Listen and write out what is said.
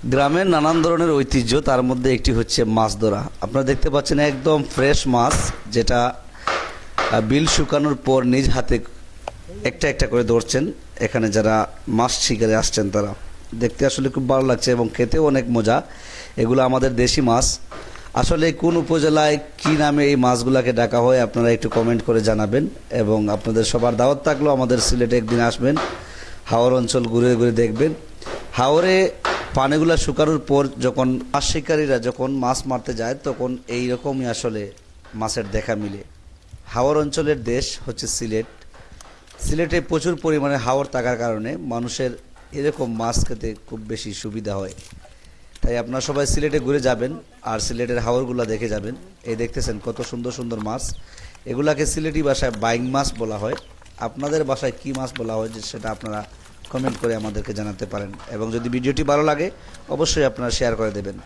গ্রামের নানান ধরনের ঐতিহ্য, তার মধ্যে একটি হচ্ছে মাছ ধরা। আপনারা দেখতে পাচ্ছেন একদম ফ্রেশ মাছ, যেটা বিল শুকানোর পর নিজ হাতে একটা একটা করে ধরছেন। এখানে যারা মাছ শিকারে আসছেন তারা দেখতে আসলে খুব ভালো লাগছে এবং খেতেও অনেক মজা। এগুলো আমাদের দেশি মাছ। আসলে কোন উপজেলায় কি নামে এই মাছগুলোকে ডাকা হয় আপনারা একটু কমেন্ট করে জানাবেন। এবং আপনাদের সবার দাওয়াত থাকলো, আমাদের সিলেটে একদিন আসবেন, হাওর অঞ্চল ঘুরে ঘুরে দেখবেন। হাওরে পানিগুলা শুকানোর পর যখন মাছ শিকারীরা যখন মাছ মারতে যায় তখন এই রকমই আসলে মাছের দেখা মিলে। হাওর অঞ্চলের দেশ হচ্ছে সিলেট। সিলেটে প্রচুর পরিমাণে হাওর থাকার কারণে মানুষের এরকম মাছ খেতে খুব বেশি সুবিধা হয়। তাই আপনারা সবাই সিলেটে ঘুরে যাবেন আর সিলেটের হাওরগুলো দেখে যাবেন। এই দেখতেছেন কত সুন্দর সুন্দর মাছ। এগুলাকে সিলেটি ভাষায় বাইং মাছ বলা হয়। আপনাদের ভাষায় কি মাছ বলা হয় যে সেটা আপনারা কমেন্ট করে আমাদেরকে জানাতে পারেন। এবং যদি ভিডিওটি ভালো লাগে অবশ্যই আপনারা শেয়ার করে দেবেন।